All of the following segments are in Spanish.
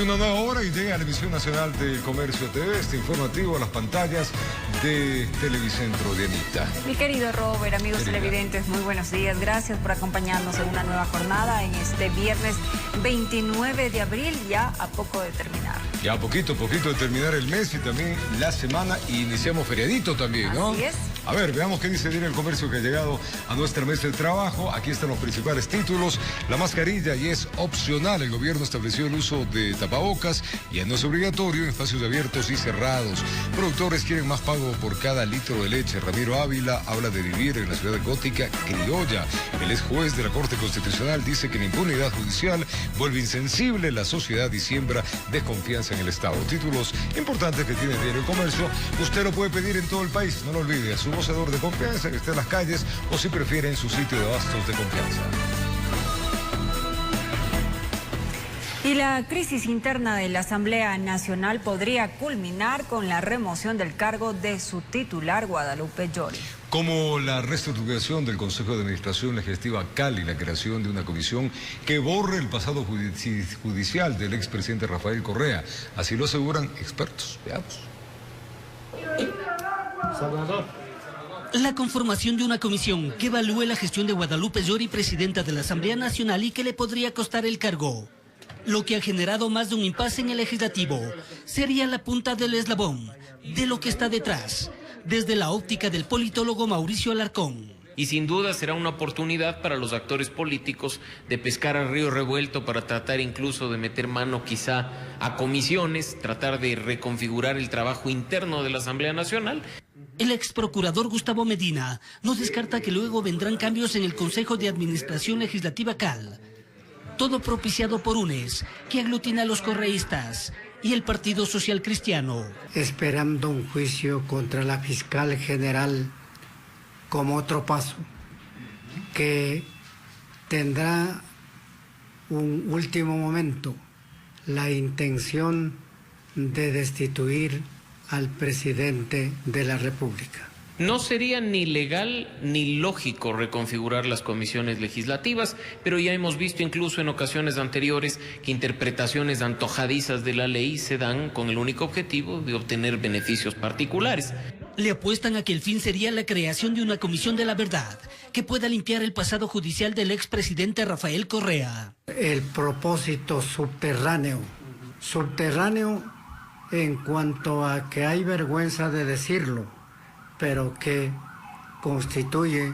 una nueva hora y llega a la emisión nacional de Comercio TV, este informativo a las pantallas de Televicentro. Dianita. Mi querido Robert, amigos televidentes, muy buenos días. Gracias por acompañarnos en una nueva jornada en este viernes 29 de abril, ya a poco de terminar. Ya a poquito de terminar el mes y también la semana, y iniciamos feriadito también, ¿no? Así es. A ver, veamos qué dice bien el comercio que ha llegado a nuestra mesa de trabajo. Aquí están los principales títulos. La mascarilla y es opcional. El gobierno estableció el uso de tapabocas y no es obligatorio en espacios abiertos y cerrados. Productores quieren más pago por cada litro de leche. Ramiro Ávila habla de vivir en la ciudad gótica criolla. El ex juez de la Corte Constitucional dice que la impunidad judicial vuelve insensible la sociedad y siembra desconfianza en el Estado. Títulos importantes que tiene el diario El Comercio. Usted lo puede pedir en todo el país, no lo olvide, a su voceador de confianza que esté en las calles o si prefiere en su sitio de abastos de confianza. Y la crisis interna de la Asamblea Nacional podría culminar con la remoción del cargo de su titular, Guadalupe Llori. Como la reestructuración del Consejo de Administración Legislativa CAL y la creación de una comisión que borre el pasado judicial del expresidente Rafael Correa. Así lo aseguran expertos. Veamos. La conformación de una comisión que evalúe la gestión de Guadalupe Llori, presidenta de la Asamblea Nacional, y que le podría costar el cargo, lo que ha generado más de un impasse en el legislativo, sería la punta del eslabón de lo que está detrás, desde la óptica del politólogo Mauricio Alarcón. Y sin duda será una oportunidad para los actores políticos de pescar a río revuelto para tratar incluso de meter mano quizá a comisiones, tratar de reconfigurar el trabajo interno de la Asamblea Nacional. El ex procurador Gustavo Medina no descarta que luego vendrán cambios en el Consejo de Administración Legislativa CAL. Todo propiciado por UNES, que aglutina a los correístas, y el Partido Social Cristiano. Esperando un juicio contra la fiscal general como otro paso, que tendrá un último momento la intención de destituir al presidente de la República. No sería ni legal ni lógico reconfigurar las comisiones legislativas, pero ya hemos visto incluso en ocasiones anteriores que interpretaciones antojadizas de la ley se dan con el único objetivo de obtener beneficios particulares. Le apuestan a que el fin sería la creación de una comisión de la verdad que pueda limpiar el pasado judicial del expresidente Rafael Correa. El propósito subterráneo en cuanto a que hay vergüenza de decirlo, pero que constituye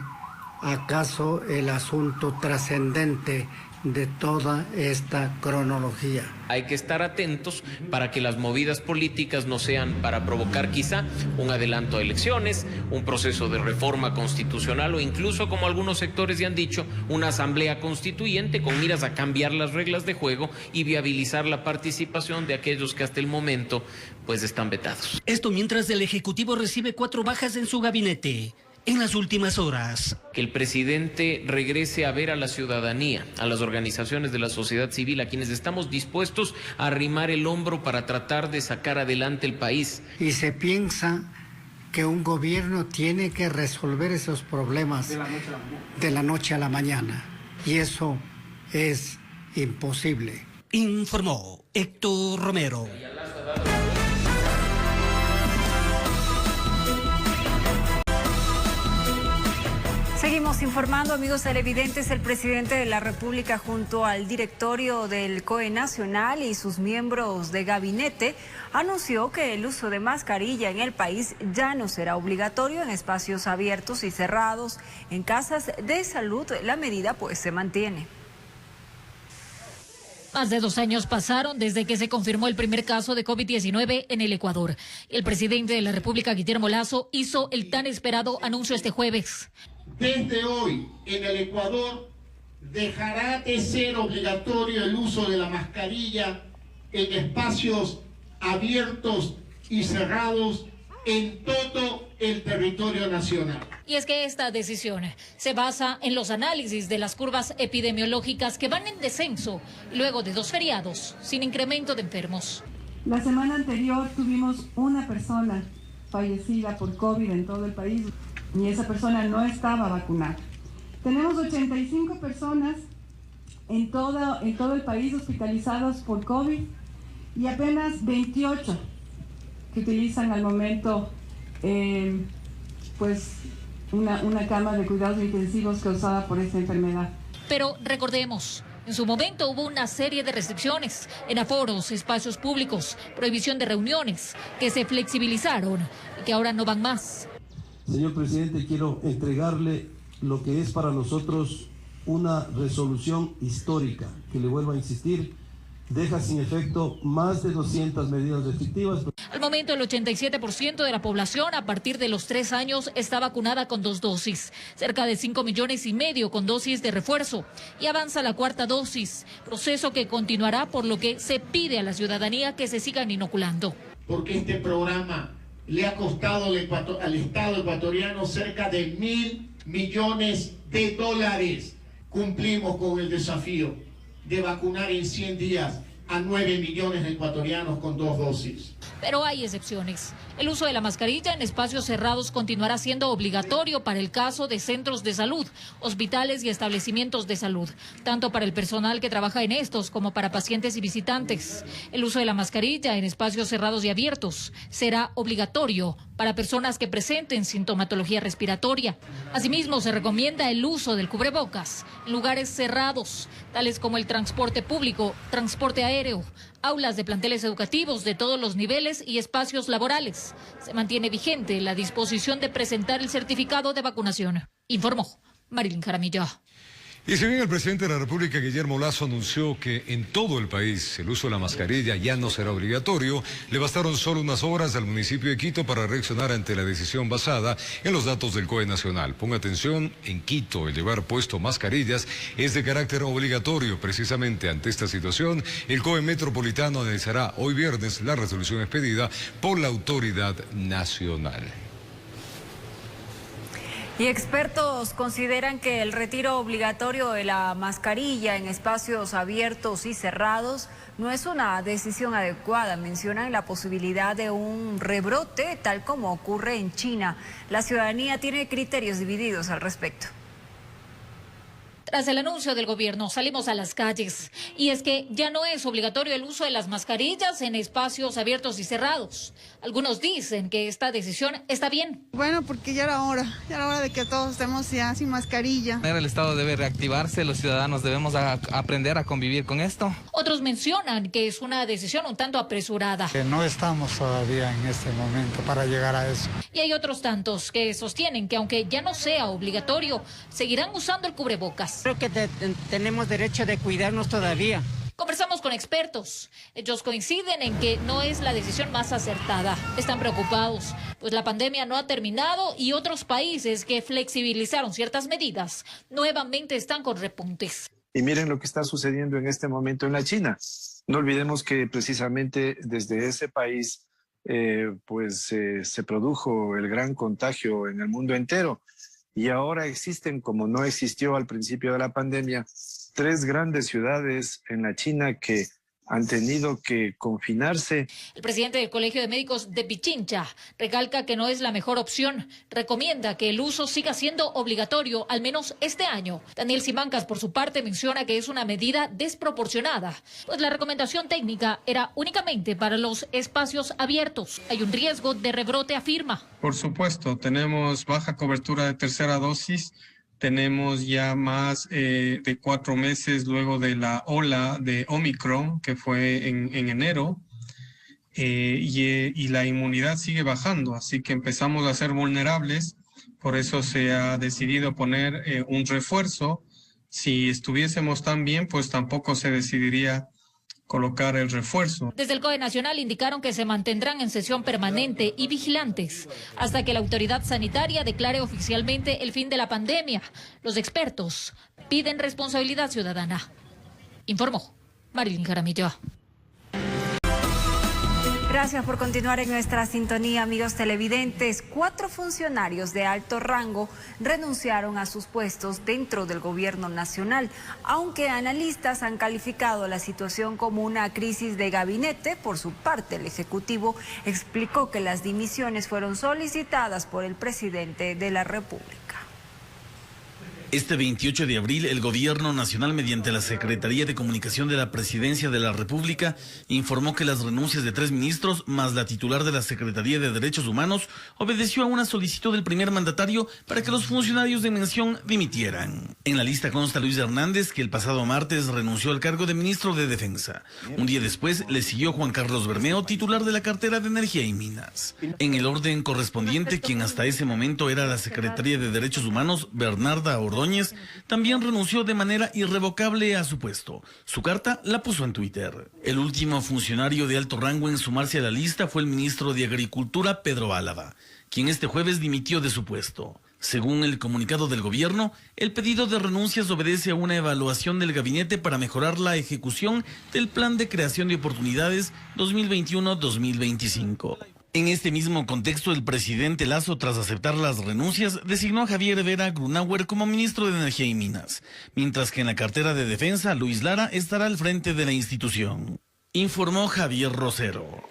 acaso el asunto trascendente de toda esta cronología. Hay que estar atentos para que las movidas políticas no sean para provocar quizá un adelanto a elecciones, un proceso de reforma constitucional o incluso, como algunos sectores ya han dicho, una asamblea constituyente con miras a cambiar las reglas de juego y viabilizar la participación de aquellos que hasta el momento pues están vetados. Esto mientras el Ejecutivo recibe 4 bajas en su gabinete en las últimas horas. Que el presidente regrese a ver a la ciudadanía, a las organizaciones de la sociedad civil, a quienes estamos dispuestos a arrimar el hombro para tratar de sacar adelante el país. Y se piensa que un gobierno tiene que resolver esos problemas de la noche a la mañana. Y eso es imposible. Informó Héctor Romero. Seguimos informando, amigos televidentes. El presidente de la República junto al directorio del COE Nacional y sus miembros de gabinete anunció que el uso de mascarilla en el país ya no será obligatorio en espacios abiertos y cerrados. En casas de salud la medida pues se mantiene. Más de 2 años pasaron desde que se confirmó el primer caso de COVID-19 en el Ecuador. El presidente de la República, Guillermo Lasso, hizo el tan esperado anuncio este jueves. Desde hoy, en el Ecuador, dejará de ser obligatorio el uso de la mascarilla en espacios abiertos y cerrados en todo el territorio nacional. Y es que esta decisión se basa en los análisis de las curvas epidemiológicas que van en descenso luego de 2 feriados sin incremento de enfermos. La semana anterior tuvimos una persona fallecida por COVID en todo el país y esa persona no estaba vacunada. Tenemos 85 personas en todo el país hospitalizadas por COVID y apenas 28 que utilizan al momento pues una cama de cuidados intensivos causada por esta enfermedad. Pero recordemos, en su momento hubo una serie de restricciones en aforos, espacios públicos, prohibición de reuniones, que se flexibilizaron y que ahora no van más. Señor presidente, quiero entregarle lo que es para nosotros una resolución histórica, que le vuelvo a insistir, deja sin efecto más de 200 medidas restrictivas. Al momento, el 87% de la población a partir de los 3 años está vacunada con 2 dosis, cerca de 5,5 millones con dosis de refuerzo, y avanza la 4ª dosis, proceso que continuará, por lo que se pide a la ciudadanía que se sigan inoculando. Porque este programa le ha costado al Estado ecuatoriano cerca de $1.000 millones. Cumplimos con el desafío de vacunar en 100 días a 9 millones de ecuatorianos con 2 dosis. Pero hay excepciones. El uso de la mascarilla en espacios cerrados continuará siendo obligatorio para el caso de centros de salud, hospitales y establecimientos de salud, tanto para el personal que trabaja en estos como para pacientes y visitantes. El uso de la mascarilla en espacios cerrados y abiertos será obligatorio para personas que presenten sintomatología respiratoria. Asimismo, se recomienda el uso del cubrebocas en lugares cerrados, tales como el transporte público, transporte aéreo, aulas de planteles educativos de todos los niveles y espacios laborales. Se mantiene vigente la disposición de presentar el certificado de vacunación, informó Marilyn Jaramillo. Y si bien el presidente de la República, Guillermo Lasso, anunció que en todo el país el uso de la mascarilla ya no será obligatorio, le bastaron solo unas horas al municipio de Quito para reaccionar ante la decisión basada en los datos del COE Nacional. Ponga atención, en Quito el llevar puesto mascarillas es de carácter obligatorio. Precisamente ante esta situación, el COE Metropolitano analizará hoy viernes la resolución expedida por la autoridad nacional. Y expertos consideran que el retiro obligatorio de la mascarilla en espacios abiertos y cerrados no es una decisión adecuada. Mencionan la posibilidad de un rebrote, tal como ocurre en China. La ciudadanía tiene criterios divididos al respecto. Tras el anuncio del gobierno, salimos a las calles. Y es que ya no es obligatorio el uso de las mascarillas en espacios abiertos y cerrados. Algunos dicen que esta decisión está bien. Bueno, porque ya era hora de que todos estemos ya sin mascarilla. El Estado debe reactivarse, los ciudadanos debemos aprender a convivir con esto. Otros mencionan que es una decisión un tanto apresurada. Que no estamos todavía en este momento para llegar a eso. Y hay otros tantos que sostienen que aunque ya no sea obligatorio, seguirán usando el cubrebocas. Creo que tenemos derecho de cuidarnos todavía. Conversamos con expertos. Ellos coinciden en que no es la decisión más acertada. Están preocupados, pues la pandemia no ha terminado y otros países que flexibilizaron ciertas medidas nuevamente están con repuntes. Y miren lo que está sucediendo en este momento en la China. No olvidemos que precisamente desde ese país se produjo el gran contagio en el mundo entero. Y ahora existen, como no existió al principio de la pandemia, 3 grandes ciudades en la China que han tenido que confinarse. El presidente del Colegio de Médicos de Pichincha recalca que no es la mejor opción. Recomienda que el uso siga siendo obligatorio, al menos este año. Daniel Simancas, por su parte, menciona que es una medida desproporcionada, pues la recomendación técnica era únicamente para los espacios abiertos. Hay un riesgo de rebrote, afirma. Por supuesto, tenemos baja cobertura de tercera dosis. Tenemos ya más de 4 meses luego de la ola de Omicron, que fue en enero, y la inmunidad sigue bajando, así que empezamos a ser vulnerables. Por eso se ha decidido poner un refuerzo. Si estuviésemos tan bien, pues tampoco se decidiría colocar el refuerzo. Desde el COE Nacional indicaron que se mantendrán en sesión permanente y vigilantes hasta que la autoridad sanitaria declare oficialmente el fin de la pandemia. Los expertos piden responsabilidad ciudadana. Informó Marilyn Jaramillo. Gracias por continuar en nuestra sintonía, amigos televidentes. 4 funcionarios de alto rango renunciaron a sus puestos dentro del gobierno nacional, aunque analistas han calificado la situación como una crisis de gabinete. Por su parte, el Ejecutivo explicó que las dimisiones fueron solicitadas por el presidente de la República. Este 28 de abril, el Gobierno Nacional, mediante la Secretaría de Comunicación de la Presidencia de la República, informó que las renuncias de 3 ministros, más la titular de la Secretaría de Derechos Humanos, obedeció a una solicitud del primer mandatario para que los funcionarios de mención dimitieran. En la lista consta Luis Hernández, que el pasado martes renunció al cargo de ministro de Defensa. Un día después le siguió Juan Carlos Bermeo, titular de la cartera de Energía y Minas. En el orden correspondiente, quien hasta ese momento era la Secretaría de Derechos Humanos, Bernarda Ordóñez, también renunció de manera irrevocable a su puesto. Su carta la puso en Twitter. El último funcionario de alto rango en sumarse a la lista fue el ministro de Agricultura, Pedro Álava, quien este jueves dimitió de su puesto. Según el comunicado del gobierno, el pedido de renuncias obedece a una evaluación del gabinete para mejorar la ejecución del Plan de Creación de Oportunidades 2021-2025. En este mismo contexto, el presidente Lasso, tras aceptar las renuncias, designó a Javier Vera Grunauer como ministro de Energía y Minas, mientras que en la cartera de Defensa, Luis Lara estará al frente de la institución. Informó Javier Rosero.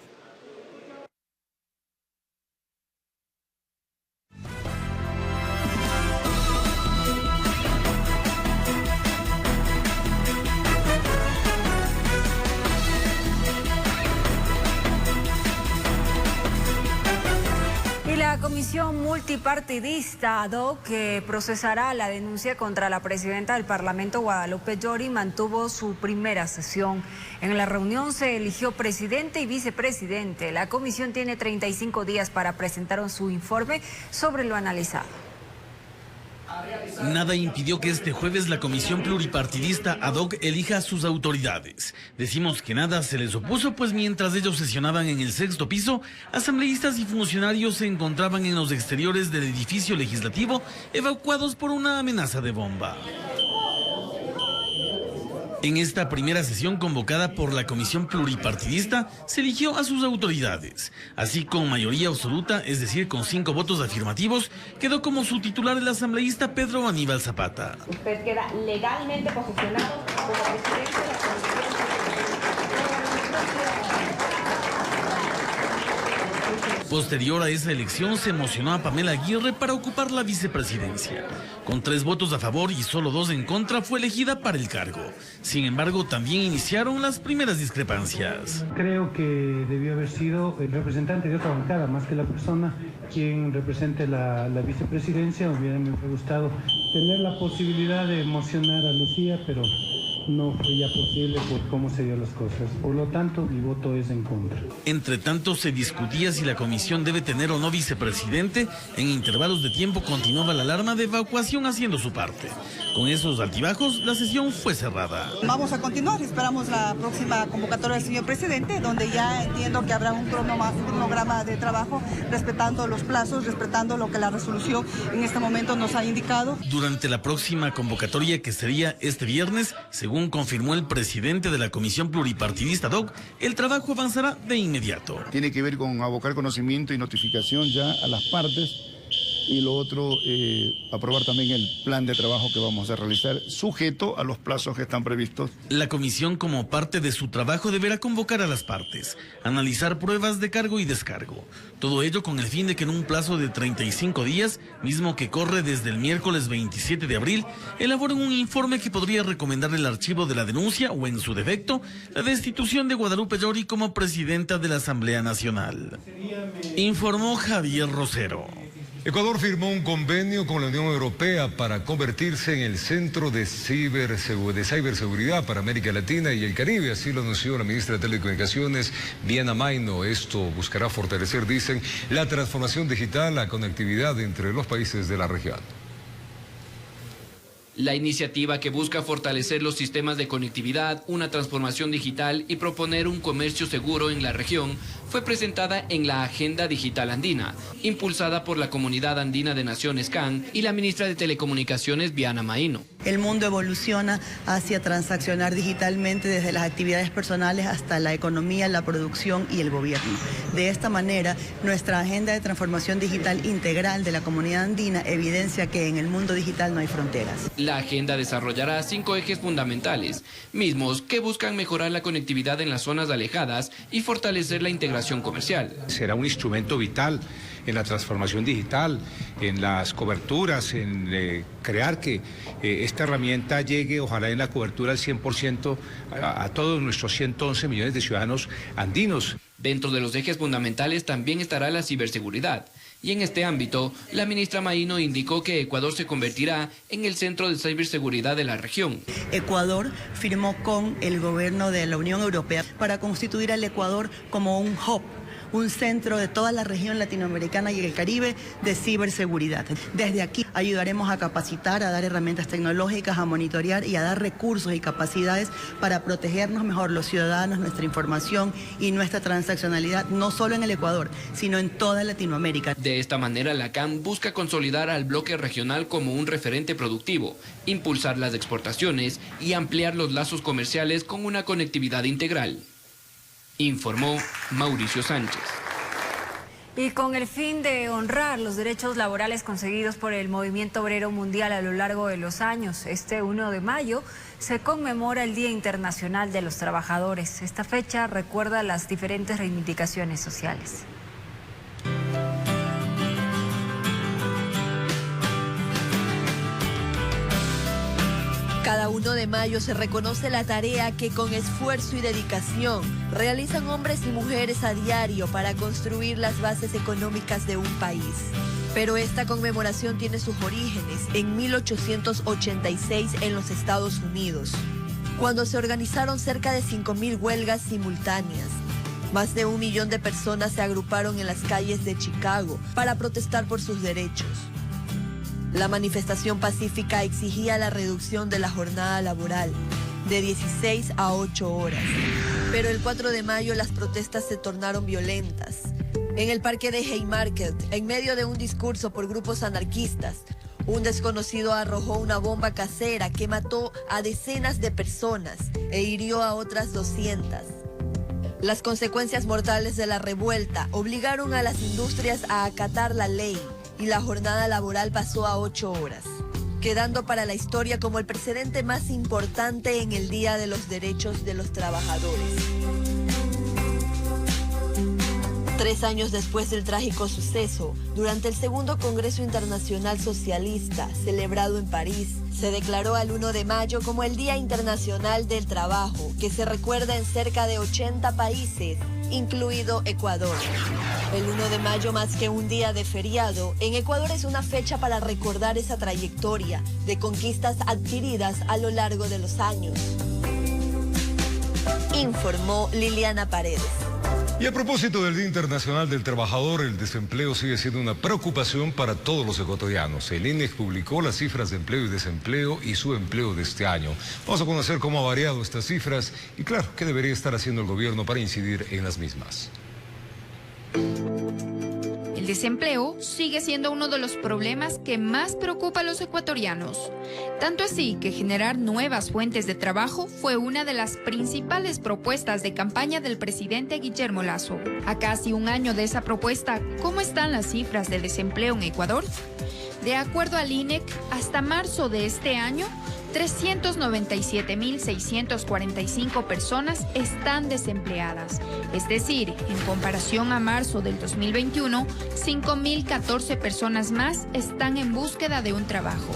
La comisión multipartidista ad hoc que procesará la denuncia contra la presidenta del Parlamento, Guadalupe Llori, mantuvo su primera sesión. En la reunión se eligió presidente y vicepresidente. La comisión tiene 35 días para presentar su informe sobre lo analizado. Nada impidió que este jueves la comisión pluripartidista ad hoc elija a sus autoridades. Decimos que nada se les opuso, pues mientras ellos sesionaban en el 6º piso, asambleístas y funcionarios se encontraban en los exteriores del edificio legislativo, evacuados por una amenaza de bomba. En esta primera sesión convocada por la comisión pluripartidista, se eligió a sus autoridades. Así, con mayoría absoluta, es decir, con 5 votos afirmativos, quedó como su titular el asambleísta Pedro Aníbal Zapata. Usted queda legalmente posicionado como presidente de la comisión. Posterior a esa elección, se emocionó a Pamela Aguirre para ocupar la vicepresidencia. Con 3 votos a favor y solo 2 en contra, fue elegida para el cargo. Sin embargo, también iniciaron las primeras discrepancias. Creo que debió haber sido el representante de otra bancada, más que la persona quien represente la vicepresidencia. Me hubiera gustado tener la posibilidad de emocionar a Lucía, pero no fue ya posible por cómo se dio las cosas. Por lo tanto, mi voto es en contra. Entre tanto, se discutía si la comisión debe tener o no vicepresidente. En intervalos de tiempo continuaba la alarma de evacuación haciendo su parte. Con esos altibajos, la sesión fue cerrada. Vamos a continuar, esperamos la próxima convocatoria del señor presidente, donde ya entiendo que habrá un cronograma de trabajo, respetando los plazos, respetando lo que la resolución en este momento nos ha indicado. Durante la próxima convocatoria, que sería este viernes, según confirmó el presidente de la Comisión Pluripartidista ad hoc, el trabajo avanzará de inmediato. Tiene que ver con abocar conocimiento y notificación ya a las partes, y lo otro, aprobar también el plan de trabajo que vamos a realizar, sujeto a los plazos que están previstos. La comisión, como parte de su trabajo, deberá convocar a las partes, analizar pruebas de cargo y descargo. Todo ello con el fin de que en un plazo de 35 días, mismo que corre desde el miércoles 27 de abril, elaboren un informe que podría recomendar el archivo de la denuncia o, en su defecto, la destitución de Guadalupe Llori como presidenta de la Asamblea Nacional. Informó Javier Rosero. Ecuador firmó un convenio con la Unión Europea para convertirse en el centro de ciberseguridad para América Latina y el Caribe. Así lo anunció la ministra de Telecomunicaciones, Viana Maino. Esto buscará fortalecer, dicen, la transformación digital, la conectividad entre los países de la región. La iniciativa, que busca fortalecer los sistemas de conectividad, una transformación digital y proponer un comercio seguro en la región, fue presentada en la Agenda Digital Andina, impulsada por la Comunidad Andina de Naciones CAN y la ministra de Telecomunicaciones, Viana Maino. El mundo evoluciona hacia transaccionar digitalmente desde las actividades personales hasta la economía, la producción y el gobierno. De esta manera, nuestra agenda de transformación digital integral de la Comunidad Andina evidencia que en el mundo digital no hay fronteras. La agenda desarrollará 5 ejes fundamentales, mismos que buscan mejorar la conectividad en las zonas alejadas y fortalecer la integración comercial. Será un instrumento vital en la transformación digital, en las coberturas, en crear que esta herramienta llegue, ojalá en la cobertura al 100% a todos nuestros 111 millones de ciudadanos andinos. Dentro de los ejes fundamentales también estará la ciberseguridad. Y en este ámbito, la ministra Maíno indicó que Ecuador se convertirá en el centro de ciberseguridad de la región. Ecuador firmó con el gobierno de la Unión Europea para constituir al Ecuador como un hub, un centro de toda la región latinoamericana y el Caribe de ciberseguridad. Desde aquí ayudaremos a capacitar, a dar herramientas tecnológicas, a monitorear y a dar recursos y capacidades para protegernos mejor los ciudadanos, nuestra información y nuestra transaccionalidad, no solo en el Ecuador, sino en toda Latinoamérica. De esta manera, la CAM busca consolidar al bloque regional como un referente productivo, impulsar las exportaciones y ampliar los lazos comerciales con una conectividad integral. Informó Mauricio Sánchez. Y con el fin de honrar los derechos laborales conseguidos por el movimiento obrero mundial a lo largo de los años, este 1 de mayo se conmemora el Día Internacional de los Trabajadores. Esta fecha recuerda las diferentes reivindicaciones sociales. Cada 1 de mayo se reconoce la tarea que con esfuerzo y dedicación realizan hombres y mujeres a diario para construir las bases económicas de un país. Pero esta conmemoración tiene sus orígenes en 1886 en los Estados Unidos, cuando se organizaron cerca de 5.000 huelgas simultáneas. Más de 1 millón de personas se agruparon en las calles de Chicago para protestar por sus derechos. La manifestación pacífica exigía la reducción de la jornada laboral de 16 a 8 horas. Pero el 4 de mayo las protestas se tornaron violentas. En el parque de Haymarket, en medio de un discurso por grupos anarquistas, un desconocido arrojó una bomba casera que mató a decenas de personas e hirió a otras 200. Las consecuencias mortales de la revuelta obligaron a las industrias a acatar la ley y la jornada laboral pasó a 8 horas, quedando para la historia como el precedente más importante en el Día de los Derechos de los Trabajadores. 3 años después del trágico suceso, durante el segundo Congreso Internacional Socialista, celebrado en París, se declaró al 1 de mayo como el Día Internacional del Trabajo, que se recuerda en cerca de 80 países, incluido Ecuador. El 1 de mayo, más que un día de feriado, en Ecuador es una fecha para recordar esa trayectoria de conquistas adquiridas a lo largo de los años. Informó Liliana Paredes. Y a propósito del Día Internacional del Trabajador, el desempleo sigue siendo una preocupación para todos los ecuatorianos. El INEC publicó las cifras de empleo y desempleo y subempleo de este año. Vamos a conocer cómo ha variado estas cifras y, claro, qué debería estar haciendo el gobierno para incidir en las mismas. El desempleo sigue siendo uno de los problemas que más preocupa a los ecuatorianos. Tanto así que generar nuevas fuentes de trabajo fue una de las principales propuestas de campaña del presidente Guillermo Lasso. A casi un año de esa propuesta, ¿cómo están las cifras de desempleo en Ecuador? De acuerdo al INEC, hasta marzo de este año, 397.645 personas están desempleadas. Es decir, en comparación a marzo del 2021, 5.014 personas más están en búsqueda de un trabajo.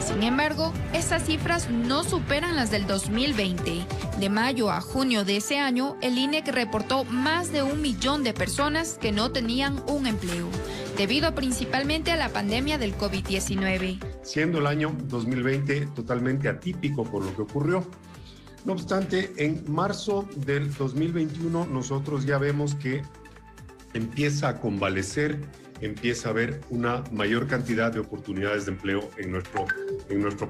Sin embargo, esas cifras no superan las del 2020. De mayo a junio de ese año, el INEC reportó más de 1 millón de personas que no tenían un empleo, debido principalmente a la pandemia del COVID-19. Siendo el año 2020 totalmente atípico por lo que ocurrió. No obstante, en marzo del 2021 nosotros ya vemos que empieza a convalecer, empieza a haber una mayor cantidad de oportunidades de empleo en nuestro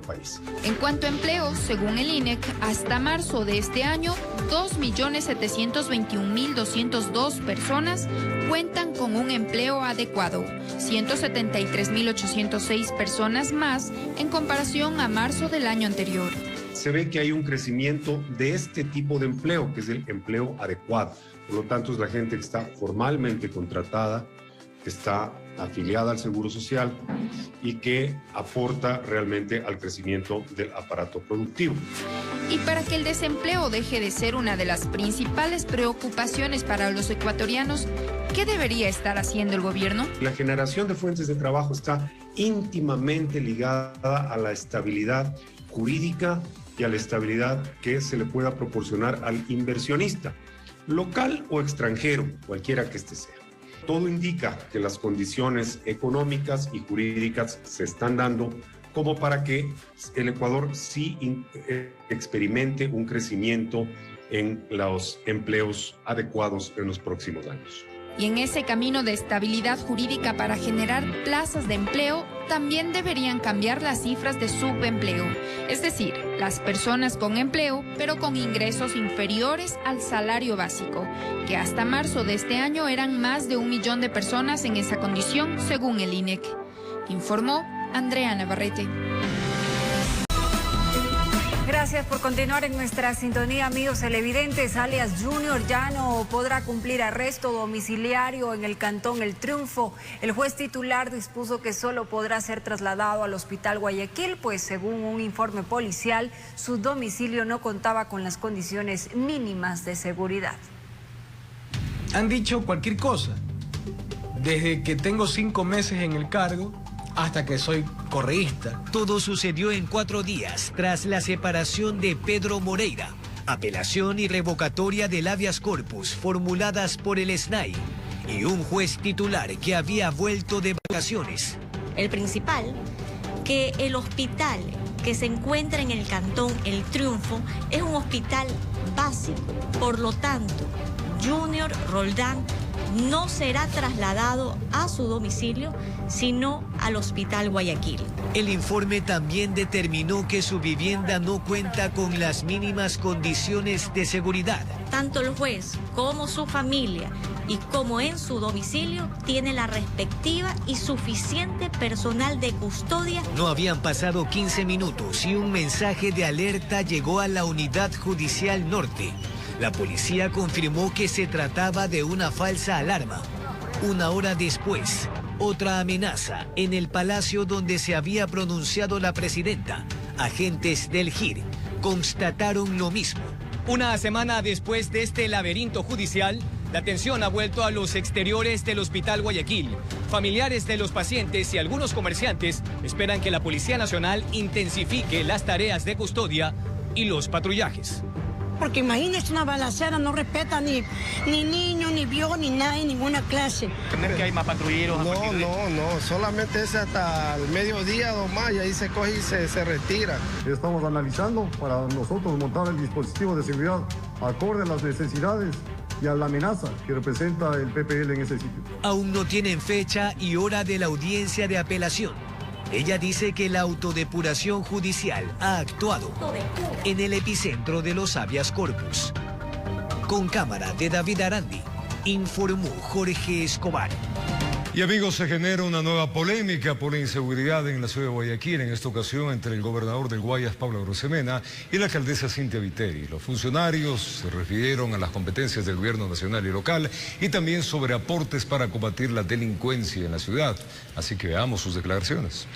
país. En cuanto a empleo, según el INEC, hasta marzo de este año, 2.721.202 personas cuentan con un empleo adecuado, 173.806 personas más en comparación a marzo del año anterior. Se ve que hay un crecimiento de este tipo de empleo, que es el empleo adecuado. Por lo tanto, es la gente que está formalmente contratada, que está afiliada al Seguro Social y que aporta realmente al crecimiento del aparato productivo. Y para que el desempleo deje de ser una de las principales preocupaciones para los ecuatorianos, ¿qué debería estar haciendo el gobierno? La generación de fuentes de trabajo está íntimamente ligada a la estabilidad jurídica y a la estabilidad que se le pueda proporcionar al inversionista, local o extranjero, cualquiera que éste sea. Todo indica que las condiciones económicas y jurídicas se están dando como para que el Ecuador sí experimente un crecimiento en los empleos adecuados en los próximos años. Y en ese camino de estabilidad jurídica para generar plazas de empleo, también deberían cambiar las cifras de subempleo. Es decir, las personas con empleo, pero con ingresos inferiores al salario básico, que hasta marzo de este año eran más de 1 millón de personas en esa condición, según el INEC. Informó Andrea Navarrete. Gracias por continuar en nuestra sintonía, amigos televidentes. Alias Junior ya no podrá cumplir arresto domiciliario en el Cantón El Triunfo. El juez titular dispuso que solo podrá ser trasladado al Hospital Guayaquil, pues según un informe policial, su domicilio no contaba con las condiciones mínimas de seguridad. Han dicho cualquier cosa, desde que tengo 5 meses en el cargo hasta que soy correísta. Todo sucedió en 4 días tras la separación de Pedro Moreira. Apelación y revocatoria del habeas corpus formuladas por el SNAI y un juez titular que había vuelto de vacaciones. El principal, que el hospital que se encuentra en el Cantón El Triunfo es un hospital básico. Por lo tanto, Junior Roldán no será trasladado a su domicilio, sino al Hospital Guayaquil. El informe también determinó que su vivienda no cuenta con las mínimas condiciones de seguridad. Tanto el juez como su familia y como en su domicilio tiene la respectiva y suficiente personal de custodia. No habían pasado 15 minutos y un mensaje de alerta llegó a la Unidad Judicial Norte. La policía confirmó que se trataba de una falsa alarma. 1 hora después, otra amenaza en el palacio donde se había pronunciado la presidenta. Agentes del GIR constataron lo mismo. Una semana después de este laberinto judicial, la atención ha vuelto a los exteriores del Hospital Guayaquil. Familiares de los pacientes y algunos comerciantes esperan que la Policía Nacional intensifique las tareas de custodia y los patrullajes. Porque imagínese una balacera, no respeta ni niño, ni viejo, ni nada, en ninguna clase. ¿Entender que hay más patrulleros? No, solamente es hasta el mediodía nomás y ahí se coge y se retira. Estamos analizando para nosotros montar el dispositivo de seguridad acorde a las necesidades y a la amenaza que representa el PPL en ese sitio. Aún no tienen fecha y hora de la audiencia de apelación. Ella dice que la autodepuración judicial ha actuado en el epicentro de los habeas corpus. Con cámara de David Arandi, informó Jorge Escobar. Y amigos, se genera una nueva polémica por la inseguridad en la ciudad de Guayaquil, en esta ocasión entre el gobernador del Guayas, Pablo Arosemena, y la alcaldesa Cintia Viteri. Los funcionarios se refirieron a las competencias del gobierno nacional y local y también sobre aportes para combatir la delincuencia en la ciudad. Así que veamos sus declaraciones.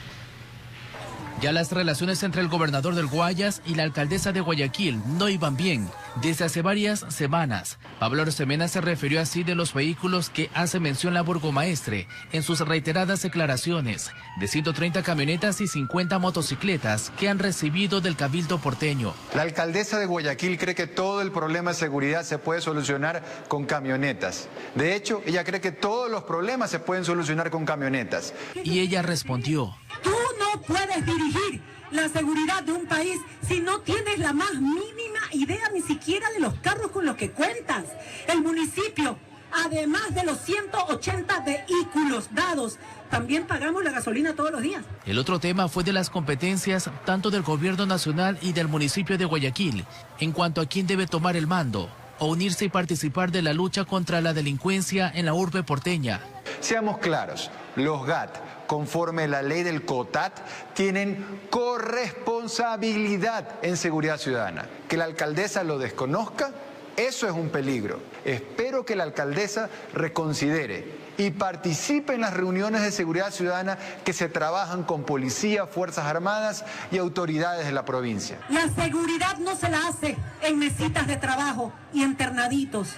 Ya las relaciones entre el gobernador del Guayas y la alcaldesa de Guayaquil no iban bien desde hace varias semanas. Pablo Arosemena se refirió así de los vehículos que hace mención la burgomaestre en sus reiteradas declaraciones, de 130 camionetas y 50 motocicletas que han recibido del Cabildo porteño. La alcaldesa de Guayaquil cree que todo el problema de seguridad se puede solucionar con camionetas. De hecho, ella cree que todos los problemas se pueden solucionar con camionetas. Y ella respondió: Tú no puedes dirigir la seguridad de un país si no tienes la más mínima idea ni siquiera de los carros con los que cuentas. El municipio, además de los 180 vehículos dados, también pagamos la gasolina todos los días. El otro tema fue de las competencias tanto del gobierno nacional y del municipio de Guayaquil en cuanto a quién debe tomar el mando o unirse y participar de la lucha contra la delincuencia en la urbe porteña. Seamos claros, los GAT, conforme la ley del COTAT, tienen corresponsabilidad en seguridad ciudadana. Que la alcaldesa lo desconozca, eso es un peligro. Espero que la alcaldesa reconsidere y participe en las reuniones de seguridad ciudadana que se trabajan con policía, Fuerzas Armadas y autoridades de la provincia. La seguridad no se la hace en mesitas de trabajo y internaditos.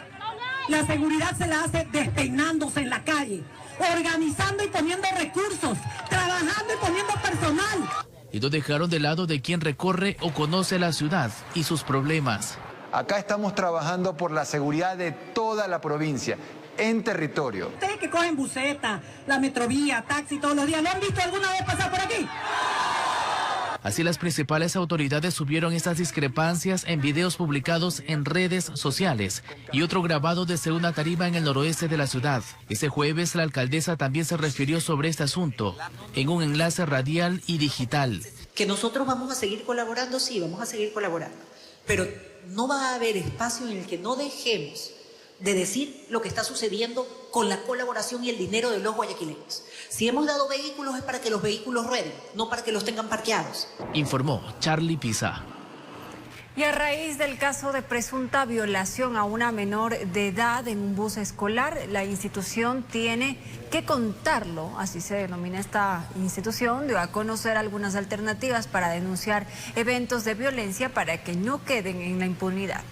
La seguridad se la hace despeinándose en la calle, organizando y poniendo recursos, trabajando y poniendo personal. Y no dejaron de lado de quien recorre o conoce la ciudad y sus problemas. Acá estamos trabajando por la seguridad de toda la provincia, en territorio. Ustedes que cogen buseta, la metrovía, taxi todos los días, ¿lo han visto alguna vez pasar por aquí? Así las principales autoridades subieron estas discrepancias en videos publicados en redes sociales y otro grabado desde una tarima en el noroeste de la ciudad. Ese jueves la alcaldesa también se refirió sobre este asunto en un enlace radial y digital. Que nosotros vamos a seguir colaborando, sí, vamos a seguir colaborando, pero no va a haber espacio en el que no dejemos de decir lo que está sucediendo con la colaboración y el dinero de los guayaquileños. Si hemos dado vehículos es para que los vehículos rueden, no para que los tengan parqueados. Informó Charlie Pisa. Y a raíz del caso de presunta violación a una menor de edad en un bus escolar, la institución tiene que contarlo, así se denomina esta institución, dio a conocer algunas alternativas para denunciar eventos de violencia para que no queden en la impunidad.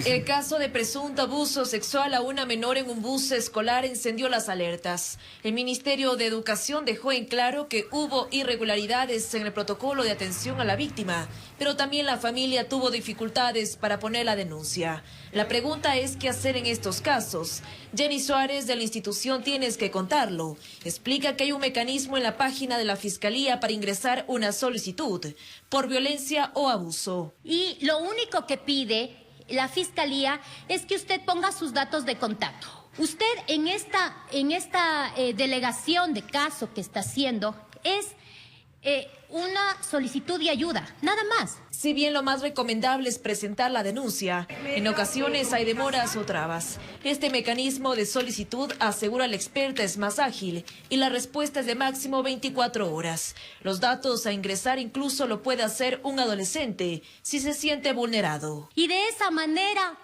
El caso de presunto abuso sexual a una menor en un bus escolar encendió las alertas. El Ministerio de Educación dejó en claro que hubo irregularidades en el protocolo de atención a la víctima, pero también la familia tuvo dificultades para poner la denuncia. La pregunta es qué hacer en estos casos. Jenny Suárez de la institución Tienes que Contarlo explica que hay un mecanismo en la página de la Fiscalía para ingresar una solicitud por violencia o abuso. Y lo único que pide la Fiscalía es que usted ponga sus datos de contacto. Usted en esta delegación de caso que está haciendo es una solicitud de ayuda, nada más. Si bien lo más recomendable es presentar la denuncia, en ocasiones hay demoras o trabas. Este mecanismo de solicitud, asegura la experta, es más ágil y la respuesta es de máximo 24 horas. Los datos a ingresar incluso lo puede hacer un adolescente si se siente vulnerado. Y de esa manera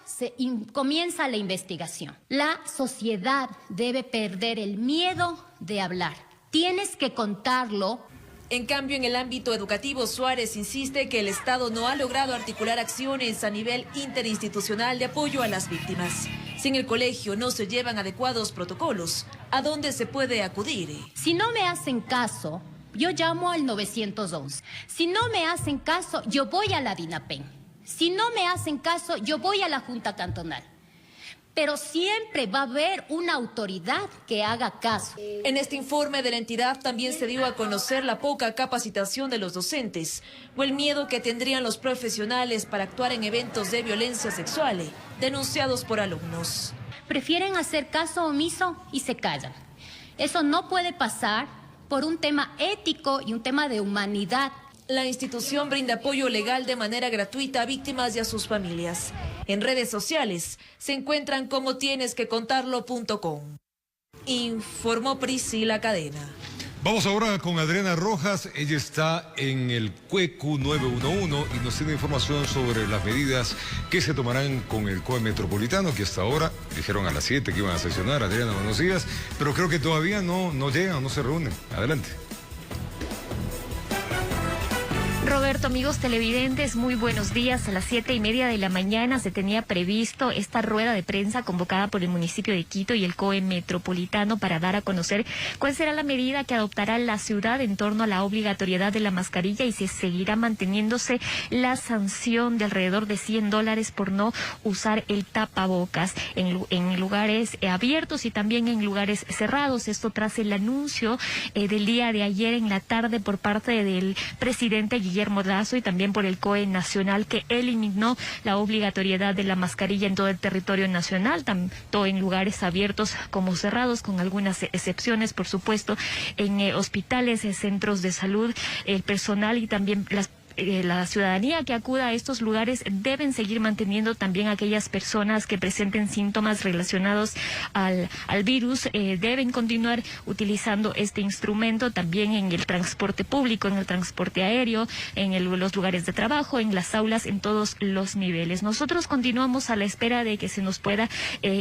comienza la investigación. La sociedad debe perder el miedo de hablar. Tienes que contarlo. En cambio, en el ámbito educativo, Suárez insiste que el Estado no ha logrado articular acciones a nivel interinstitucional de apoyo a las víctimas. Si en el colegio no se llevan adecuados protocolos, ¿a dónde se puede acudir? Si no me hacen caso, yo llamo al 911. Si no me hacen caso, yo voy a la DINAPEN. Si no me hacen caso, yo voy a la Junta Cantonal. Pero siempre va a haber una autoridad que haga caso. En este informe de la entidad también se dio a conocer la poca capacitación de los docentes o el miedo que tendrían los profesionales para actuar en eventos de violencia sexual denunciados por alumnos. Prefieren hacer caso omiso y se callan. Eso no puede pasar por un tema ético y un tema de humanidad. La institución brinda apoyo legal de manera gratuita a víctimas y a sus familias. En redes sociales se encuentran como tienesquecontarlo.com. Informó Priscila Cadena. Vamos ahora con Adriana Rojas. Ella está en el CUECU 911 y nos tiene información sobre las medidas que se tomarán con el COE Metropolitano, que hasta ahora dijeron a las 7 que iban a sesionar. Adriana, buenos días, pero creo que todavía no llegan, no se reúnen. Adelante. Roberto, amigos televidentes, muy buenos días. A las 7:30 de la mañana se tenía previsto esta rueda de prensa convocada por el municipio de Quito y el COE Metropolitano para dar a conocer cuál será la medida que adoptará la ciudad en torno a la obligatoriedad de la mascarilla y si seguirá manteniéndose la sanción de alrededor de $100 por no usar el tapabocas en lugares abiertos y también en lugares cerrados. Esto tras el anuncio del día de ayer en la tarde por parte del presidente Guillermo Lasso y también por el COE nacional, que eliminó la obligatoriedad de la mascarilla en todo el territorio nacional, tanto en lugares abiertos como cerrados, con algunas excepciones, por supuesto, en hospitales, centros de salud, el personal y también la ciudadanía que acuda a estos lugares deben seguir manteniendo también aquellas personas que presenten síntomas relacionados al virus, deben continuar utilizando este instrumento también en el transporte público, en el transporte aéreo, en los lugares de trabajo, en las aulas, en todos los niveles. Nosotros continuamos a la espera de que se nos pueda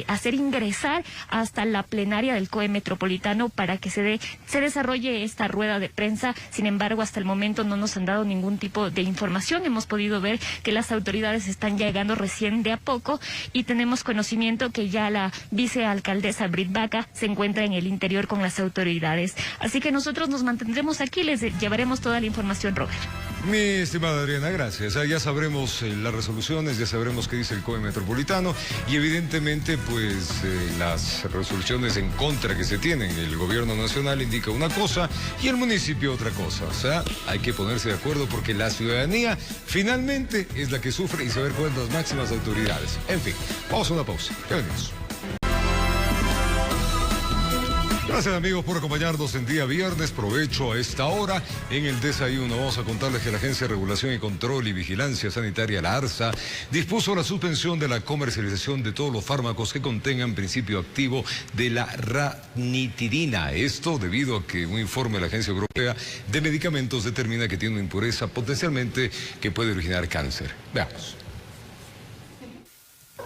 hacer ingresar hasta la plenaria del COE Metropolitano para que se desarrolle esta rueda de prensa. Sin embargo, hasta el momento no nos han dado ningún tipo de información. Hemos podido ver que las autoridades están llegando recién de a poco y tenemos conocimiento que ya la vicealcaldesa Brit Baca se encuentra en el interior con las autoridades. Así que nosotros nos mantendremos aquí, les llevaremos toda la información, Robert. Mi estimada Adriana, gracias. Ya sabremos las resoluciones, ya sabremos qué dice el COE Metropolitano y evidentemente pues las resoluciones en contra que se tienen. El gobierno nacional indica una cosa y el municipio otra cosa. O sea, hay que ponerse de acuerdo porque la ciudadanía finalmente es la que sufre y saber cuáles son las máximas autoridades. En fin, vamos a una pausa. Ya venimos. Gracias amigos por acompañarnos en día viernes. Provecho a esta hora en el desayuno. Vamos a contarles que la Agencia de Regulación y Control y Vigilancia Sanitaria, la ARSA, dispuso la suspensión de la comercialización de todos los fármacos que contengan principio activo de la ranitidina. Esto debido a que un informe de la Agencia Europea de Medicamentos determina que tiene una impureza potencialmente que puede originar cáncer. Veamos.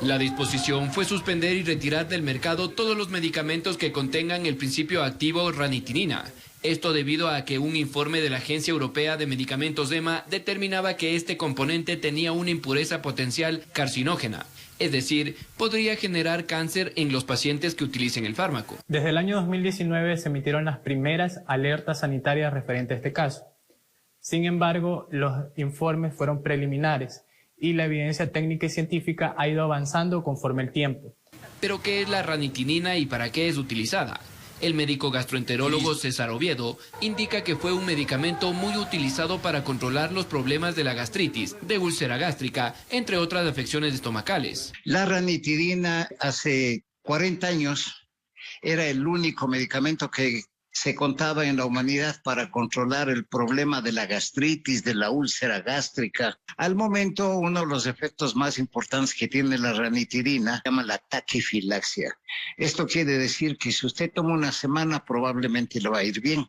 La disposición fue suspender y retirar del mercado todos los medicamentos que contengan el principio activo ranitidina. Esto debido a que un informe de la Agencia Europea de Medicamentos EMA determinaba que este componente tenía una impureza potencial carcinógena, es decir, podría generar cáncer en los pacientes que utilicen el fármaco. Desde el año 2019 se emitieron las primeras alertas sanitarias referentes a este caso. Sin embargo, los informes fueron preliminares y la evidencia técnica y científica ha ido avanzando conforme el tiempo. ¿Pero qué es la ranitidina y para qué es utilizada? El médico gastroenterólogo César Oviedo indica que fue un medicamento muy utilizado para controlar los problemas de la gastritis, de úlcera gástrica, entre otras afecciones estomacales. La ranitidina hace 40 años era el único medicamento que se contaba en la humanidad para controlar el problema de la gastritis, de la úlcera gástrica. Al momento, uno de los efectos más importantes que tiene la ranitidina se llama la taquifilaxia. Esto quiere decir que si usted toma una semana, probablemente le va a ir bien,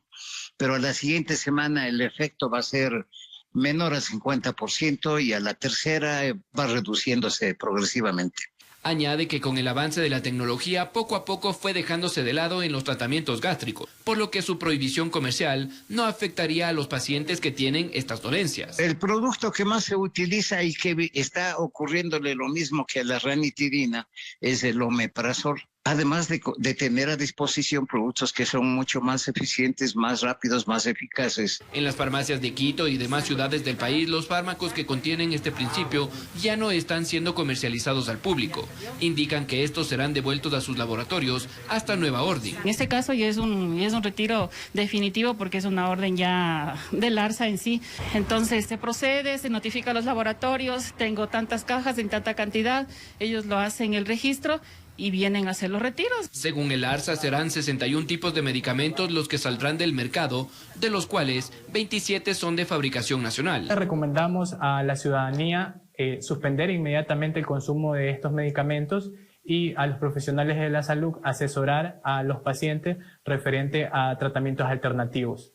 pero a la siguiente semana el efecto va a ser menor al 50% y a la tercera va reduciéndose progresivamente. Añade que con el avance de la tecnología poco a poco fue dejándose de lado en los tratamientos gástricos, por lo que su prohibición comercial no afectaría a los pacientes que tienen estas dolencias. El producto que más se utiliza y que está ocurriéndole lo mismo que a la ranitidina es el omeprazol. Además de tener a disposición productos que son mucho más eficientes, más rápidos, más eficaces. En las farmacias de Quito y demás ciudades del país, los fármacos que contienen este principio ya no están siendo comercializados al público. Indican que estos serán devueltos a sus laboratorios hasta nueva orden. En este caso ya es un retiro definitivo porque es una orden ya del ARSA en sí. Entonces se procede, se notifica a los laboratorios, tengo tantas cajas en tanta cantidad, ellos lo hacen el registro y vienen a hacer los retiros. Según el ARSA, serán 61 tipos de medicamentos los que saldrán del mercado, de los cuales 27 son de fabricación nacional. Recomendamos a la ciudadanía suspender inmediatamente el consumo de estos medicamentos y a los profesionales de la salud asesorar a los pacientes referente a tratamientos alternativos.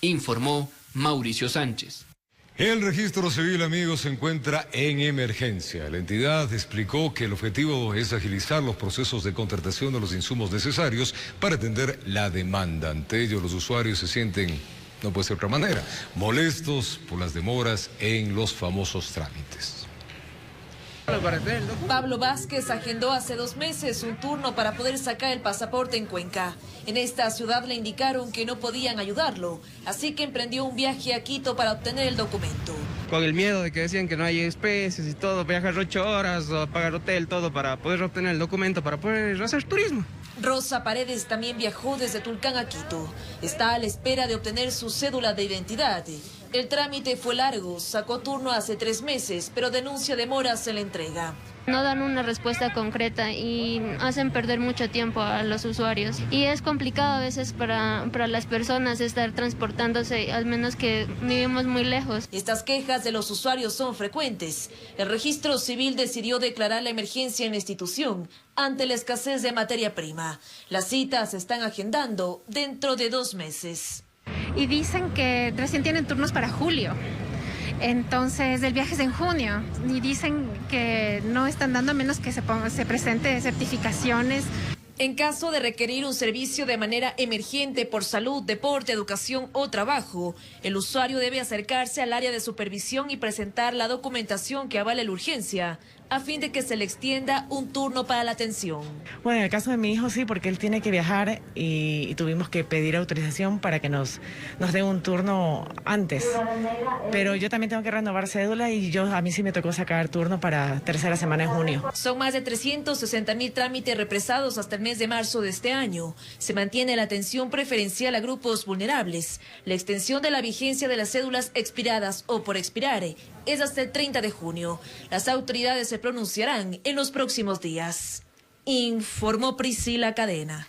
Informó Mauricio Sánchez. El registro civil, amigos, se encuentra en emergencia. La entidad explicó que el objetivo es agilizar los procesos de contratación de los insumos necesarios para atender la demanda. Ante ello, los usuarios se sienten, no puede ser de otra manera, molestos por las demoras en los famosos trámites. Pablo Vázquez agendó hace 2 meses un turno para poder sacar el pasaporte en Cuenca. En esta ciudad le indicaron que no podían ayudarlo, así que emprendió un viaje a Quito para obtener el documento. Con el miedo de que decían que no hay especies y todo, viajar 8 horas o pagar hotel, todo para poder obtener el documento, para poder hacer turismo. Rosa Paredes también viajó desde Tulcán a Quito. Está a la espera de obtener su cédula de identidad. El trámite fue largo, sacó turno hace 3 meses, pero denuncia demoras en la entrega. No dan una respuesta concreta y hacen perder mucho tiempo a los usuarios. Y es complicado a veces para las personas estar transportándose, al menos que vivimos muy lejos. Estas quejas de los usuarios son frecuentes. El registro civil decidió declarar la emergencia en la institución ante la escasez de materia prima. Las citas se están agendando dentro de 2 meses. Y dicen que recién tienen turnos para julio. Entonces el viaje es en junio y dicen que no están dando a menos que se presente certificaciones. En caso de requerir un servicio de manera emergente por salud, deporte, educación o trabajo, el usuario debe acercarse al área de supervisión y presentar la documentación que avale la urgencia, a fin de que se le extienda un turno para la atención. Bueno, en el caso de mi hijo sí, porque él tiene que viajar y tuvimos que pedir autorización para que nos den un turno antes. Pero yo también tengo que renovar cédula y a mí sí me tocó sacar turno para tercera semana de junio. Son más de 360.000 trámites represados hasta el mes de marzo de este año. Se mantiene la atención preferencial a grupos vulnerables. La extensión de la vigencia de las cédulas expiradas o por expirar es hasta el 30 de junio. Las autoridades se pronunciarán en los próximos días. Informó Priscila Cadena.